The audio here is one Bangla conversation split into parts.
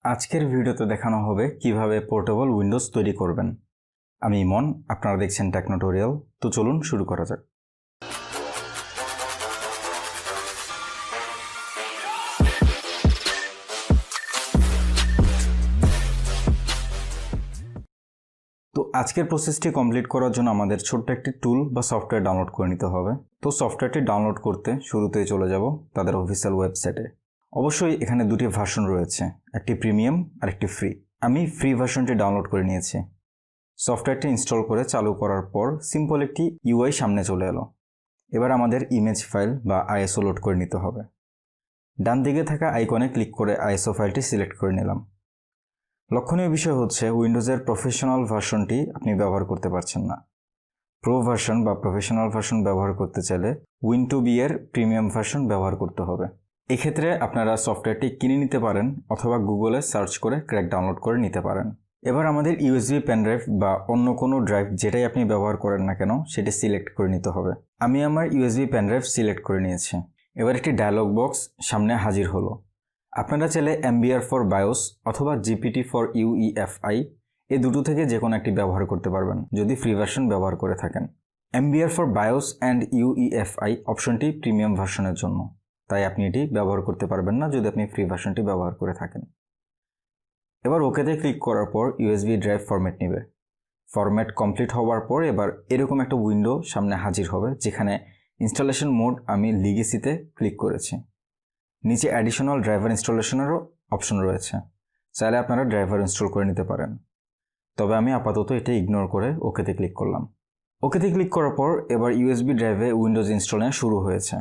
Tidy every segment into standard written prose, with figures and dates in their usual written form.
আজকের ভিডিওতে দেখানো হবে কিভাবে পোর্টেবল উইন্ডোজ তৈরি করবেন। আমি ইমন, আপনারা দেখছেন টেকনোটোরিয়াল। তো চলুন শুরু করা যাক। তো আজকের প্রসেসটি কমপ্লিট করার জন্য আমাদের ছোট্ট একটি টুল বা সফটওয়্যার ডাউনলোড করে নিতে হবে। তো সফটওয়্যারটি ডাউনলোড করতে শুরুতেই চলে যাব তাদের অফিসিয়াল ওয়েবসাইটে। অবশ্যই এখানে দুটি ভার্সন রয়েছে, একটি প্রিমিয়াম আর একটি ফ্রি। আমি ফ্রি ভার্সনটি ডাউনলোড করে নিয়েছি। সফটওয়্যারটি ইনস্টল করে চালু করার পর সিম্পল একটি ইউআই সামনে চলে এলো। এবার আমাদের ইমেজ ফাইল বা আইএসও লোড করে নিতে হবে। ডান দিকে থাকা আইকনে ক্লিক করে আইএসও ফাইলটি সিলেক্ট করে নিলাম। লক্ষণীয় বিষয় হচ্ছে উইন্ডোজের প্রফেশনাল ভার্সনটি আপনি ব্যবহার করতে পারছেন না। প্রো ভার্সন বা প্রফেশনাল ভার্সন ব্যবহার করতে চাইলে উইন2বি এর প্রিমিয়াম ভার্সন ব্যবহার করতে হবে। এক্ষেত্রে আপনারা সফটওয়্যারটি কিনে নিতে পারেন অথবা গুগলে সার্চ করে ক্র্যাক ডাউনলোড করে নিতে পারেন। এবার আমাদের ইউএসবি পেন ড্রাইভ বা অন্য কোনো ড্রাইভ যেটাই আপনি ব্যবহার করেন না কেন সেটি সিলেক্ট করে নিতে হবে। আমি আমার ইউএসবি পেন ড্রাইভ সিলেক্ট করে নিয়েছি। এবার একটি ডায়লগ বক্স সামনে হাজির হলো। আপনারা চাইলে এমবিআর ফর বায়োস অথবা জিপিটি ফর ইউইএফআই এই দুটো থেকে যে কোনো একটি ব্যবহার করতে পারবেন যদি ফ্রি ভার্সন ব্যবহার করে থাকেন। MBR for bias and UEFI অপশনটি প্রিমিয়াম ভার্সনের জন্য, তাই আপনি এটি ব্যবহার করতে পারবেন না যদি আপনি ফ্রি ভার্সনটি ব্যবহার করে থাকেন। এবার ওকেতে ক্লিক করার পর ইউএসবি ড্রাইভ ফরম্যাট নেবে। ফরম্যাট কমপ্লিট হওয়ার পর এবার এরকম একটা উইন্ডো সামনে হাজির হবে যেখানে ইনস্টলেশন মোড আমি লিগেসিতে ক্লিক করেছি। নিচে অ্যাডিশনাল ড্রাইভার ইনস্টলেশনেরও অপশন রয়েছে, চাইলে আপনারা ড্রাইভার ইনস্টল করে নিতে পারেন। তবে আমি আপাতত এটা ইগনোর করে ওকেতে ক্লিক করলাম। ওকেতে ক্লিক করার পর এবার ইউএসবি ড্রাইভে উইন্ডোজ ইনস্টলেশন শুরু হয়েছে।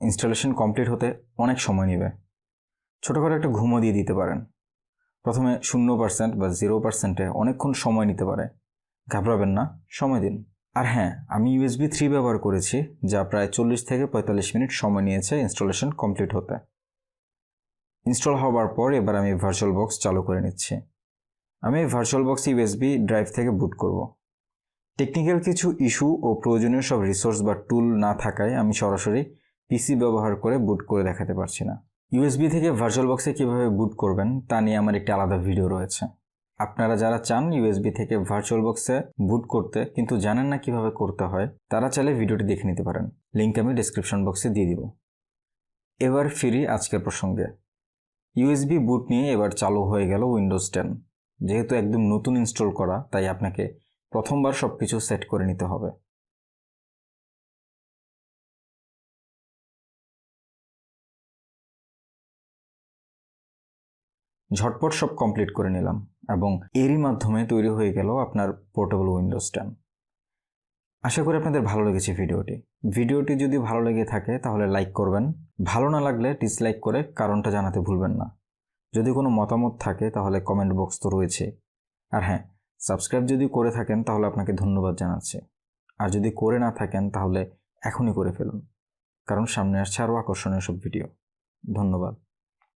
ইনস্টলেশন কমপ্লিট হতে অনেক সময় নেবে। ছোটো করে একটা ঘুমো দিয়ে দিতে পারেন। প্রথমে 0% বা 0%-এ অনেকক্ষণ সময় নিতে পারে, ঘাবড়াবেন না, সময় দিন। আর হ্যাঁ, আমি USB 3 ব্যবহার করেছি যা প্রায় 40 থেকে 45 মিনিট সময় নিয়েছে ইনস্টলেশন কমপ্লিট হতে। ইনস্টল হওয়ার পর এবার আমি ভার্চুয়াল বক্স চালু করে নিচ্ছি। আমি ভার্চুয়াল বক্স USB ড্রাইভ থেকে বুট করব। টেকনিক্যাল কিছু ইস্যু ও প্রয়োজনীয় সব রিসোর্স বা টুল না থাকায় আমি সরাসরি পিসি ব্যবহার করে বুট করে দেখাতে পারছি না। USB থেকে ভার্চুয়াল বক্সে কীভাবে বুট করবেন তা নিয়ে আমার একটি আলাদা ভিডিও রয়েছে। আপনারা যারা চান USB থেকে ভার্চুয়াল বক্সে বুট করতে কিন্তু জানেন না কিভাবে করতে হয়, তারা চাইলে ভিডিওটি দেখে নিতে পারেন। লিঙ্ক আমি ডেসক্রিপশন বক্সে দিয়ে দিব। এবার ফিরি আজকের প্রসঙ্গে। USB বুট নিয়ে এবার চালু হয়ে গেল উইন্ডোজ 10। যেহেতু একদম নতুন ইনস্টল করা, তাই আপনাকে প্রথমবার সব কিছু সেট করে নিতে হবে। ঝটপট সব কমপ্লিট করে নিলাম এবং এরই মাধ্যমে তৈরি হয়ে গেল আপনার পোর্টেবল উইন্ডোজ 10। আশা করি আপনাদের ভালো লেগেছে ভিডিওটি যদি ভালো লেগে থাকে তাহলে লাইক করবেন, ভালো না লাগলে ডিসলাইক করে কারণটা জানাতে ভুলবেন না। যদি কোনো মতামত থাকে তাহলে কমেন্ট বক্স তো রয়েছে। আর হ্যাঁ, সাবস্ক্রাইব যদি করে থাকেন তাহলে আপনাকে ধন্যবাদ জানাচ্ছি। আর যদি করে না থাকেন তাহলে এখনই করে ফেলুন, কারণ সামনে আসছে আরও আকর্ষণীয় সব ভিডিও। ধন্যবাদ।